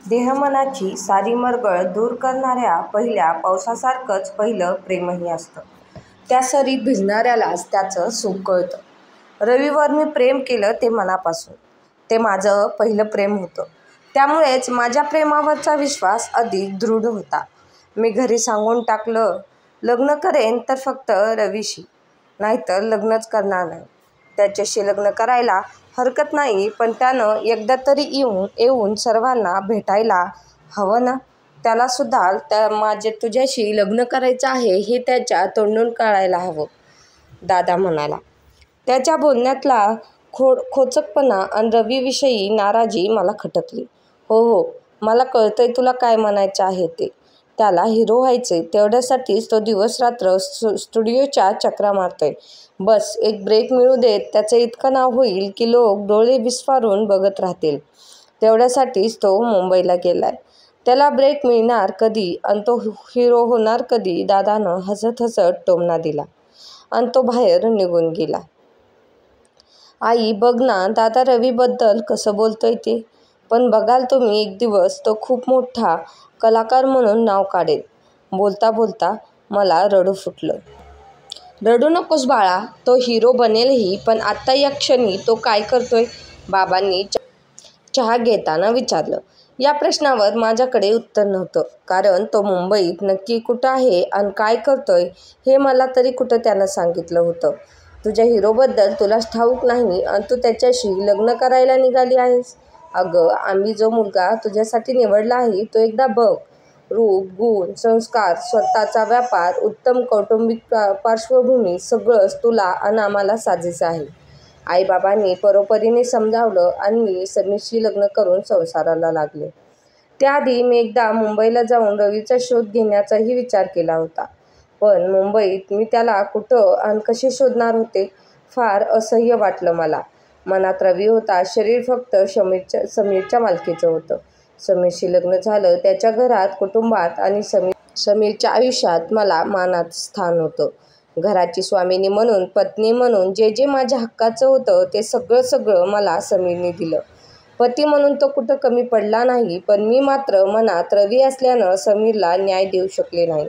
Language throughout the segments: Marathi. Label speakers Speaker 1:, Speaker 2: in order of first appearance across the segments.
Speaker 1: देहमनाची सारी मरगळ दूर करणाऱ्या पहिल्या पावसासारखंच पहिलं प्रेमही असतं. त्या सरीत भिजणाऱ्यालाच त्याचं सुख कळतं. रवीवर मी प्रेम केलं ते मनापासून. ते माझं पहिलं प्रेम होतं. त्यामुळेच माझ्या प्रेमावरचा विश्वास अधिक दृढ होता. मी घरी सांगून टाकलं, लग्न करेन तर फक्त रवीशी, नाहीतर लग्नच करणार नाही. त्याच्याशी लग्न करायला हरकत नाही, पण त्यानं एकदा तरी येऊन सर्वांना भेटायला हवं ना. त्यालासुद्धा तुझ्याशी लग्न करायचं आहे हे त्याच्या तोंडून कळायला हवं, दादा म्हणाला. त्याच्या बोलण्यातला खोचकपणा आणि रवीविषयी नाराजी मला खटकली. हो, मला कळतंय तुला काय म्हणायचं आहे ते. त्याला हिरो व्हायचंय, तेवढ्यासाठीच तो दिवसरात्र स्टुडिओच्या चकरा मारतोय. बस एक ब्रेक मिळू देत, त्याचं इतकं नाव होईल की लोक डोळे विस्फारून बघत राहतील. तेवढ्यासाठीच तो मुंबईला गेलाय. त्याला ब्रेक मिळणार कधी आणि तो हिरो होणार कधी? दादानं हसत हसत टोमणा दिला आणि तो बाहेर निघून गेला. आई बघ ना, दादा रवीबद्दल कसं बोलतोय ते. पण बघाल तुम्ही, एक दिवस तो खूप मोठा कलाकार म्हणून नाव काढेल. बोलता बोलता मला रडू फुटलं. रडू नकोस बाळा, तो हिरो बनेलही, पण आत्ता या क्षणी तो काय करतोय? बाबांनी चहा घेताना विचारलं. या प्रश्नावर माझ्याकडे उत्तर नव्हतं, कारण तो मुंबईत नक्की कुठं आहे आणि काय करतोय हे मला तरी कुठं त्यानं सांगितलं होतं. तुझ्या हिरोबद्दल तुलाच ठाऊक नाही आणि तू त्याच्याशी लग्न करायला निघाली आहेस. अगं, आम्ही जो मुलगा तुझ्यासाठी निवडला आहे तो एकदा बघ. रूप, गुण, संस्कार, स्वतःचा व्यापार, उत्तम कौटुंबिक पार्श्वभूमी, सगळंच तुला आणि आम्हाला साजेसं आहे. आईबाबांनी परोपरीने समजावलं आणि मी समीरशी लग्न करून संसाराला लागले. त्याआधी मी एकदा मुंबईला जाऊन रवीचा शोध घेण्याचाही विचार केला होता. पण मुंबईत मी त्याला कुठं आणि कसे शोधणार होते? फार असह्य वाटलं मला. मनात रवी होता, शरीर फक्त समीरच्या मालकीचं होतं. समीरशी लग्न झालं. त्याच्या घरात, कुटुंबात आणि समीरच्या आयुष्यात मला मानाचं स्थान होतं. घराची स्वामिनी म्हणून, पत्नी म्हणून जे माझ्या हक्काचं होतं ते सगळं मला समीरने दिलं. पती म्हणून तो कुठं कमी पडला नाही, पण मी मात्र मनात रवी असल्यानं समीरला न्याय देऊ शकले नाही.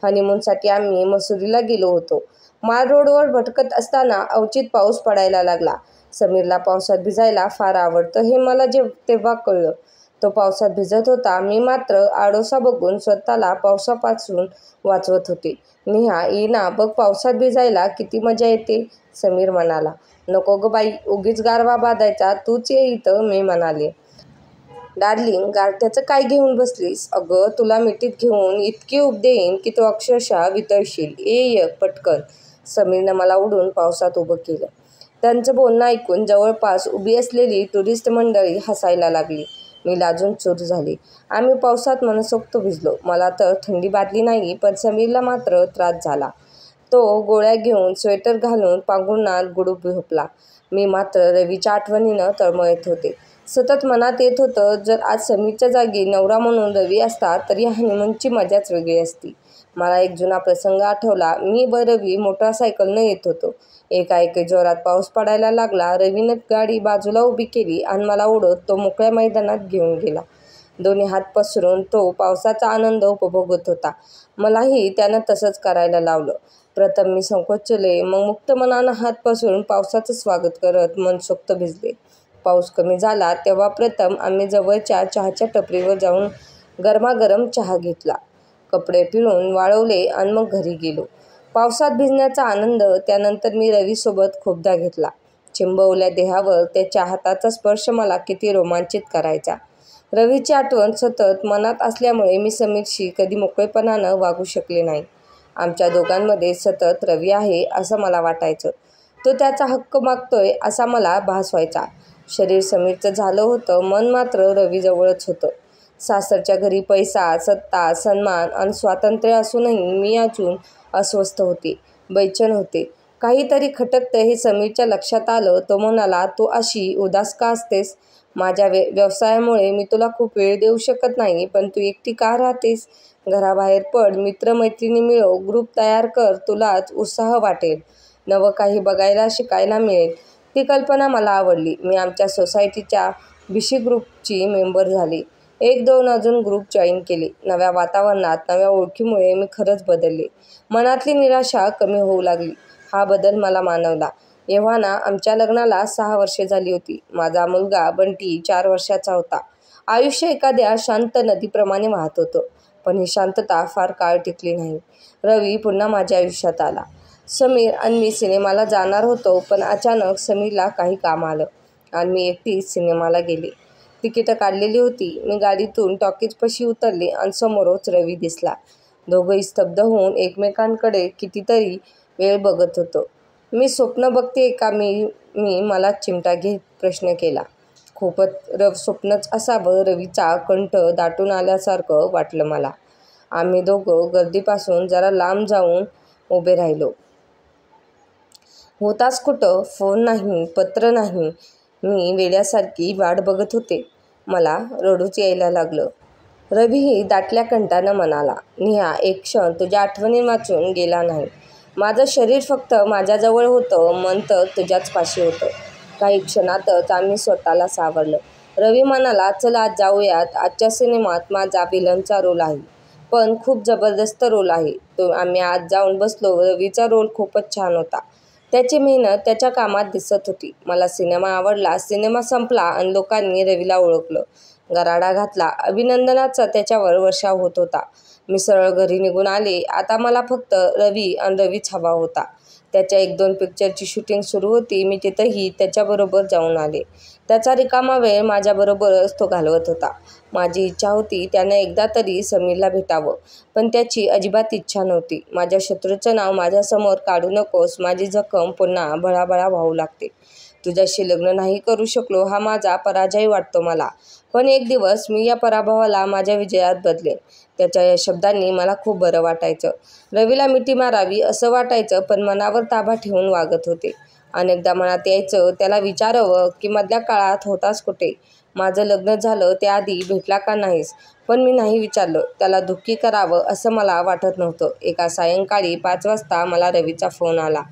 Speaker 1: हनीमूनसाठी आम्ही मसुरीला गेलो होतो. माल रोडवर भटकत असताना अवचित पाऊस पडायला लागला. समीरला पावसात भिजायला फार आवडतं हे मला तेव्हा कळलं. तो पावसात भिजत होता, मी मात्र आडोसा बघून स्वतःला पावसापासून वाचवत होते. नेहा, ये ना, बघ पावसात भिजायला किती मजा येते, समीर म्हणाला. नको गं बाई, उगीच गारवा बांधायचा, तूच ये इथं, मी म्हणाले. डार्लिंग, गारठ्याचं काय घेऊन बसलीस? अगं, तुला मिठीत घेऊन इतकी उब देईन की तू अक्षरशः वितळशील. ये पटकन. समीरनं मला उडून पावसात उभं केलं. त्यांचं बोलणं ऐकून जवळपास उभी असलेली टुरिस्ट मंडळी हसायला लागली. मी लाजून चूर झाले. आम्ही पावसात मनसोक्त भिजलो. मला तर थंडी बाधली नाही, पण समीरला मात्र त्रास झाला. तो गोळ्या घेऊन, स्वेटर घालून पांघरुणात गुडूप झोपला. मी मात्र रवीच्या आठवणीनं तळमळत होते. सतत मनात येत होतं, जर आज समीरच्या जागी नवरा म्हणून रवी असता तर या हनीमूनची मजाच वेगळी असती. मला एक जुना प्रसंग आठवला. मी व रवी मोटारसायकलनं येत होतो. एकाएकी जोरात पाऊस पडायला लागला. रवीनं गाडी बाजूला उभी केली आणि मला ओढत तो मोकळ्या मैदानात घेऊन गेला. दोन्ही हात पसरून तो पावसाचा आनंद उपभोगत होता. मलाही त्यानं तसंच करायला लावलं. प्रथम मी संकोचले, मग मुक्त मनानं हात पसरून पावसाचं स्वागत करत मनसोक्त भिजले. पाऊस कमी झाला तेव्हा प्रथम आम्ही जवळच्या चहाच्या टपरीवर जाऊन गरमागरम चहा घेतला. कपडे पिळून वाळवले आणि मग घरी गेलो. पावसात भिजण्याचा आनंद. त्यानंतर मी रवीसोबत खूपदा घेतला. चिंबवल्या देहावर त्याच्या हाताचा स्पर्श मला किती रोमांचित करायचा. रवीची आठवण सतत मनात असल्यामुळे मी समीरशी कधी मोकळेपणानं वागू शकले नाही. आमच्या दोघांमध्ये सतत रवी आहे असं मला वाटायचं. तो त्याचा हक्क मागतोय असा मला भास व्हायचा. शरीर समीरचं झालं होतं, मन मात्र रवीजवळच होतं. सासरच्या घरी पैसा, सत्ता, सन्मान आणि स्वातंत्र्य असूनही मी अजून अस्वस्थ होते, बेचैन होते. काहीतरी खटकतंय हे समीरच्या लक्षात आलं. तो म्हणाला, तू अशी उदास का असतेस? माझ्या व्यवसायामुळे मी तुला खूप वेळ देऊ शकत नाही, पण तू एकटी का राहतेस? घराबाहेर पड, मित्रमैत्रिणी मिळव, ग्रुप तयार कर, तुलाच उत्साह वाटेल, नवं काही बघायला शिकायला मिळेल. ती कल्पना मला आवडली. मी आमच्या सोसायटीच्या BC ग्रुपची मेंबर झाले. 1-2 अजून ग्रुप जॉईन केले. नव्या वातावरणात, नव्या ओळखीमुळे मी खरंच बदलले. मनातली निराशा कमी होऊ लागली. हा बदल मला मानवला. एव्हाना आमच्या लग्नाला 6 वर्षे झाली होती. माझा मुलगा बंटी 4 वर्षाचा होता. आयुष्य एखाद्या शांत नदीप्रमाणे वाहत होतं. पण ही शांतता फार काळ टिकली नाही. रवी पुन्हा माझ्या आयुष्यात आला. समीर आणि मी सिनेमाला जाणार होतो, पण अचानक समीरला काही काम आलं आणि मी एकटीच सिनेमाला गेले. तिकीटं काढलेली होती. मी गाडीतून टॉकीजपाशी उतरले आणि समोरच रवी दिसला. दोघंही स्तब्ध होऊन एकमेकांकडे कितीतरी वेळ बघत होतो. मी स्वप्न बघतेय का मी मलाच चिमटा घेत प्रश्न केला. खूपच स्वप्नच असावं. रवीचा कंठ दाटून आल्यासारखं वाटलं मला. आम्ही दोघं गर्दीपासून जरा लांब जाऊन उभे राहिलो. होताच कुठं? फोन नाही, पत्र नाही. मी वेड्यासारखी वाट बघत होते. मला रडूच यायला लागलं. रवीही दाटल्या कंठानं म्हणाला, "नेहा, एक क्षण तुझ्या आठवणी वाचून गेला नाही. माझं शरीर फक्त माझ्याजवळ होतं, मन तर तुझ्याच पाशी होतं." काही क्षणातच आम्ही स्वतःला सावरलं. रवी म्हणाला, "चल आज जाऊयात. आजच्या सिनेमात माझा व्हिलनचा रोल आहे. पण खूप जबरदस्त रोल आहे." आम्ही आज जाऊन बसलो. रवीचा रोल खूपच छान होता. त्याची मेहनत त्याच्या कामात दिसत होती. मला सिनेमा आवडला. सिनेमा संपला आणि लोकांनी रवीला ओळखलं. गराडा घातला. अभिनंदनाचा त्याच्यावर वर्षाव होत होता. मी सरळ घरी निघून आले. आता मला फक्त रवी आणि रवीच हवा होता. त्याच्या 1-2 पिक्चरची शूटिंग सुरू होती. मी तिथंही त्याच्याबरोबर जाऊन आले. त्याचा रिकामा वेळ माझ्याबरोबरच तो घालवत होता. माझी इच्छा होती त्यानं एकदा तरी समीरला भेटावं, पण त्याची अजिबात इच्छा नव्हती. "माझ्या शत्रूचं नाव माझ्यासमोर काढू नकोस. माझी जखम पुन्हा भळाभळा वाहू लागते. तुझ्याशी लग्न नाही करू शकलो हा माझा पराजय वाटतो मला. पण एक दिवस मी या पराभवाला माझ्या विजयात बदलेन." त्याच्या या शब्दांनी मला खूप बरं वाटायचं. रवीला मिठी मारावी असं वाटायचं, पण मनावर ताबा ठेवून वागत होते. अनेकदा मनात यायचं त्याला विचारावं की मधल्या काळात होतास कुठे? माझं लग्न झालं त्याआधी भेटला का नाहीस? पण मी नाही विचारलं. त्याला दुःखी करावं असं मला वाटत नव्हतं. एका सायंकाळी 5 वाजता मला रवीचा फोन आला.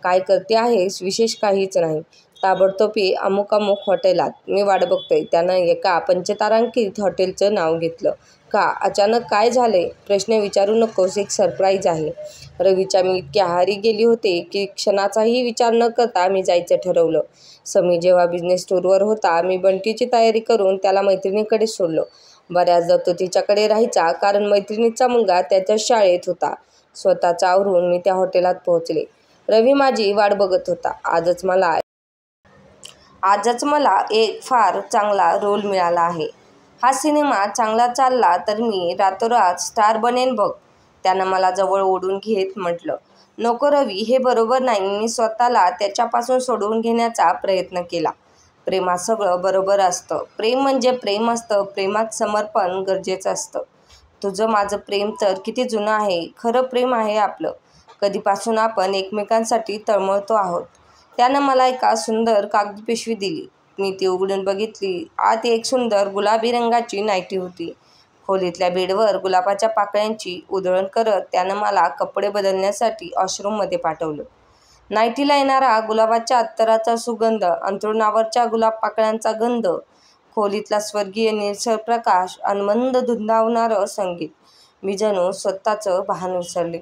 Speaker 1: "काय करते आहेस?" "विशेष काहीच नाही. ताबडतोब ये अमुक अमुक हॉटेलात. मी वाट बघतोय." त्यानं एका पंचतारांकित हॉटेलचं नाव घेतलं. "का? अचानक काय झालंय?" "प्रश्न विचारू नकोस. एक सरप्राईज आहे." रवीच्या मी इतकी आहारी गेली होते की क्षणाचाही विचार न करता मी जायचं ठरवलं. समीर जेव्हा बिझनेस टूरवर होता, मी बंटीची तयारी करून त्याला मैत्रिणीकडे सोडलं. बऱ्याचदा तो तिच्याकडे राहायचा, कारण मैत्रिणीचा मुलगा त्याच्याच शाळेत होता. स्वतःचं आवरून मी त्या हॉटेलात पोहोचले. रवी माझी वाट बघत होता. आजच मला एक फार चांगला रोल मिळाला आहे. हा सिनेमा चांगला चालला तर मी रातोरात स्टार बनेन बघ." त्यानं मला जवळ ओढून घेत म्हटलं, "नको रवी, हे बरोबर नाही." मी स्वतःला त्याच्यापासून सोडवून घेण्याचा प्रयत्न केला. "प्रेमात सगळं बरोबर असतं. प्रेम म्हणजे प्रेम असतं. प्रेमात समर्पण गरजेचं असतं. तुझं माझं प्रेम तर किती जुनं आहे. खरं प्रेम आहे आपलं. कधीपासून आपण एकमेकांसाठी तळमळतो आहोत." त्यानं मला एका सुंदर कागदी पिशवी दिली. मी ती उघडून बघितली. आत एक सुंदर गुलाबी रंगाची नायटी होती. खोलीतल्या बेडवर गुलाबाच्या पाकळ्यांची उधळण करत त्यानं मला कपडे बदलण्यासाठी वॉशरूममध्ये पाठवलं. नायटीला येणारा गुलाबाच्या अत्तराचा सुगंध, अंथरुणावरच्या गुलाब पाकळ्यांचा गंध, खोलीतला स्वर्गीय निळसर प्रकाश आणि मंद धुंदावणारं संगीत. मी जणू स्वतःचं भान विसरले.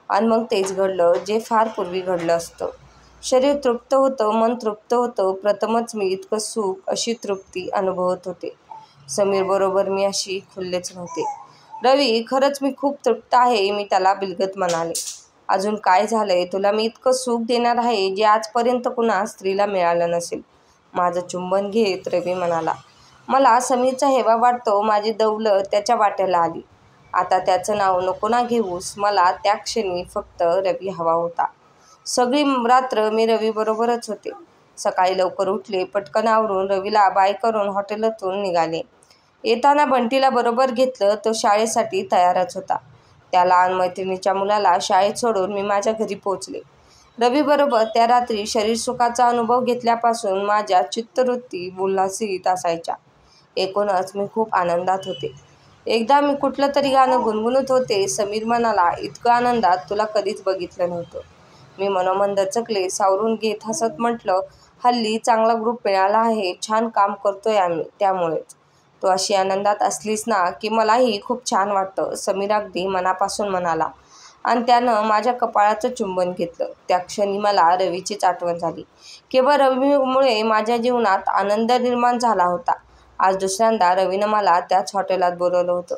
Speaker 1: आणि मग तेच घडलं जे फार पूर्वी घडलं असतं. शरीर तृप्त होतं, मन तृप्त होतं. प्रथमच मी इतकं सुख, अशी तृप्ती अनुभवत होते. समीरबरोबर मी अशी खुललेच नव्हते. "रवी, खरंच मी खूप तृप्त आहे." मी त्याला बिलगत म्हणाले. "अजून काय झालंय? तुला मी इतकं सुख देणार आहे जे आजपर्यंत कुणा स्त्रीला मिळालं नसेल." माझं चुंबन घेत रवी म्हणाला, "मला समीरचा हेवा वाटतो." माझी दौलत त्याच्या वाट्याला आली. "आता त्याचं नाव नको ना घेऊस." मला त्या क्षणी फक्त रवी हवा होता. सगळी रात्र मी रवीबरोबरच होते. सकाळी लवकर उठले. पटकन आवरून रवीला बाय करून हॉटेलातून निघाले. येताना बंटीला बरोबर घेतलं. तो शाळेसाठी तयारच होता. त्या लहान मैत्रिणीच्या मुलाला शाळेत सोडून मी माझ्या घरी पोहोचले. रवीबरोबर त्या रात्री शरीरसुखाचा अनुभव घेतल्यापासून माझ्या चित्तवृत्ती उल्हासित असायच्या. एकूणच मी खूप आनंदात होते. एकदा मी कुठलं तरी गाणं गुणगुणत होते. समीर म्हणाला, "इतकं आनंदात तुला कधीच बघितलं नव्हतं." मी मनोमन दचकले. सावरून घेत हसत म्हटलं, "हल्ली चांगला ग्रुप मिळाला आहे. छान काम करतोय आम्ही, त्यामुळेच." तू अशी आनंदात असलीस ना की मलाही खूप छान वाटतं, समीर अगदी मनापासून म्हणाला आणि त्यानं माझ्या कपाळाचं चुंबन घेतलं. त्या क्षणी मला रवीचीच आठवण झाली. केवळ रवीमुळे माझ्या जीवनात आनंद निर्माण झाला होता. आज दुसऱ्यांदा रवीनं मला त्याच हॉटेलात बोलवलं होतं.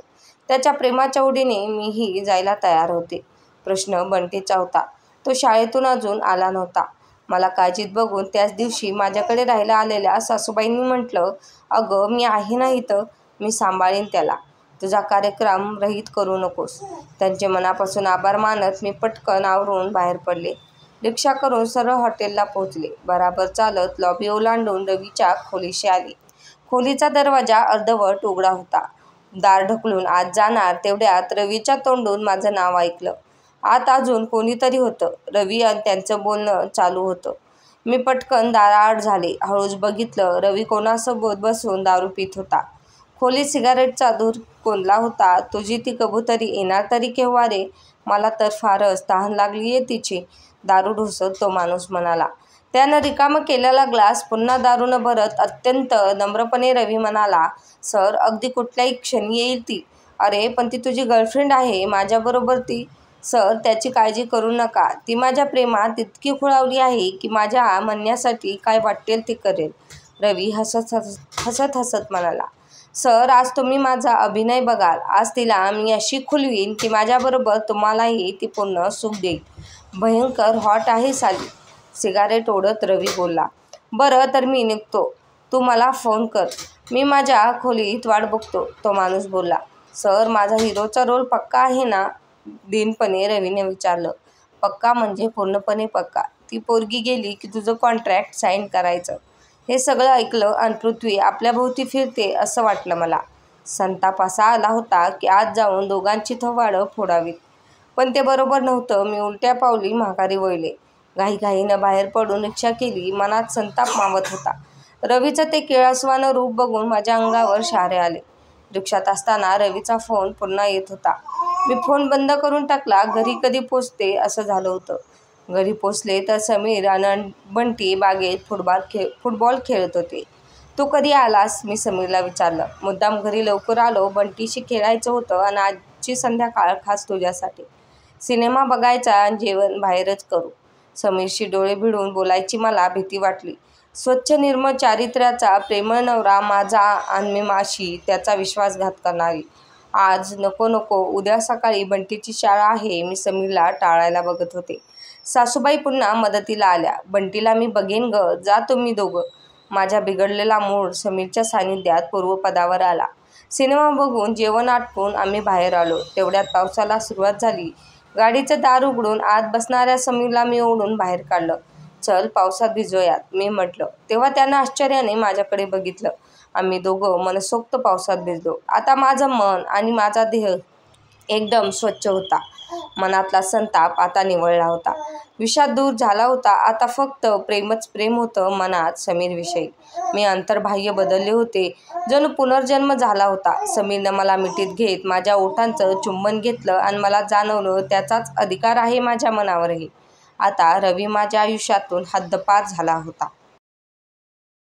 Speaker 1: त्याच्या प्रेमाच्या ओढीने मीही जायला तयार होते. प्रश्न बंटीचा होता. तो शाळेतून अजून आला नव्हता. मला काळजीत बघून त्याच दिवशी माझ्याकडे राहायला आलेल्या सासूबाईंनी म्हटलं, अगं मी आहे ना इथं, मी सांभाळीन त्याला, तुझा कार्यक्रम रहित करू नकोस. त्यांचे मनापासून आभार मानत मी पटकन आवरून बाहेर पडले. रिक्षा करून सरळ हॉटेलला पोहोचले. बराबर चालत लॉबी ओलांडून रवीच्या खोलीशी आले. खोलीचा दरवाजा अर्धवट उघडा होता. दार ढकलून आत जाणार तेवढ्यात रवीच्या तोंडून माझं नाव ऐकलं. आत अजून कोणीतरी होतं. रवी आणि त्यांचं बोलणं चालू होतं. मी पटकन दाराआड झाले. हळूच बघितलं, रवी कोणासोबत बसून दारू पित होता. खोलीत सिगारेटचा धूर कोंडला होता. तुझी ती कबुतरी येणार तरी केव्हा रे? मला तर फारच तहान लागलीये तिची, दारू ढोसत तो माणूस म्हणाला. त्यानं रिकामं केलेला ग्लास पुन्हा दारूनं भरत अत्यंत नम्रपणे रवी म्हणाला, सर अगदी कुठल्याही क्षणी येईल ती. अरे पण ती तुझी गर्लफ्रेंड आहे माझ्याबरोबर ती. सर त्याची काळजी करू नका. ती माझ्या प्रेमात इतकी खुळावली आहे की माझ्या म्हणण्यासाठी काय वाटेल ते करेल. रवी हसत हसत म्हणाला, सर आज तुम्ही माझा अभिनय बघाल. आज तिला मी अशी खुलवीन की माझ्याबरोबर तुम्हालाही ती पूर्ण सुख देईल. भयंकर हॉट आहे साली. सिगारेट ओढत रवी बोलला. बरं तर मी निघतो, तू मला फोन कर, मी माझ्या खोलीत वाट बघतो, तो माणूस बोलला. सर माझा हिरोचा रोल पक्का आहे ना? दीनपणे रवीने विचारलं. पक्का म्हणजे पूर्णपणे पक्का. ती पोरगी गेली की तुझं कॉन्ट्रॅक्ट साईन करायचं. हे सगळं ऐकलं आणि पृथ्वी आपल्याभोवती फिरते असं वाटलं मला. संताप असा आला होता की आज जाऊन दोघांची थवाडं फोडावीत. पण ते बरोबर नव्हतं. मी उलट्या पावली माघारी वळले. घाईघाईनं बाहेर पडून रिक्षा केली. मनात संताप मावत होता. रवीचं ते किळसवाणं रूप बघून माझ्या अंगावर शहारे आले. रिक्षात असताना रवीचा फोन पुन्हा येत होता. मी फोन बंद करून टाकला. घरी कधी पोचते असं झालं होतं. घरी पोचले तर समीर आणि बंटी बागेत फुटबॉल खेळत होते. तू कधी आलास? मी समीरला विचारलं. मुद्दाम घरी लवकर आलो. बंटीशी खेळायचं होतं आणि आजची संध्याकाळ खास तुझ्यासाठी. सिनेमा बघायचा आणि जेवण बाहेरच करू. समीरशी डोळे भिडून बोलायची मला भीती वाटली. स्वच्छ निर्मळ चारित्र्याचा प्रेमळ नवरा माझा आणि मी माशी त्याचा विश्वासघात करणारी. आज नको, उद्या सकाळी बंटीची शाळा आहे. मी समीरला टाळायला बघत होते. सासूबाई पुन्हा मदतीला आल्या. बंटीला मी बघेन ग, जा तुम्ही दोघं. माझा बिघडलेला मूड समीरच्या सानिध्यात पूर्वपदावर आला. सिनेमा बघून जेवण आटपून आम्ही बाहेर आलो. तेवढ्यात पावसाला सुरुवात झाली. गाडीचं दार उघडून आत बसणाऱ्या समीरला मी ओढून बाहेर काढलं. चल पावसात भिजूयात, मी म्हटलं. तेव्हा त्यानं आश्चर्याने माझ्याकडे बघितलं. आम्ही दोघं मनसोक्त पावसात भिजलो. आता माझं मन आणि माझा देह एकदम स्वच्छ होता. मनातला संताप आता निवळला होता. विषाद दूर झाला होता. आता फक्त प्रेमच प्रेम होतं मनात समीरविषयी. मी अंतर्बाह्य बदलले होते. जणू पुनर्जन्म झाला होता. समीरनं मला मिठीत घेत माझ्या ओठांचं चुंबन घेतलं आणि मला जाणवलं त्याचाच अधिकार आहे माझ्या मनावरही. आता रवी माझ्या आयुष्यातून हद्दपार झाला होता.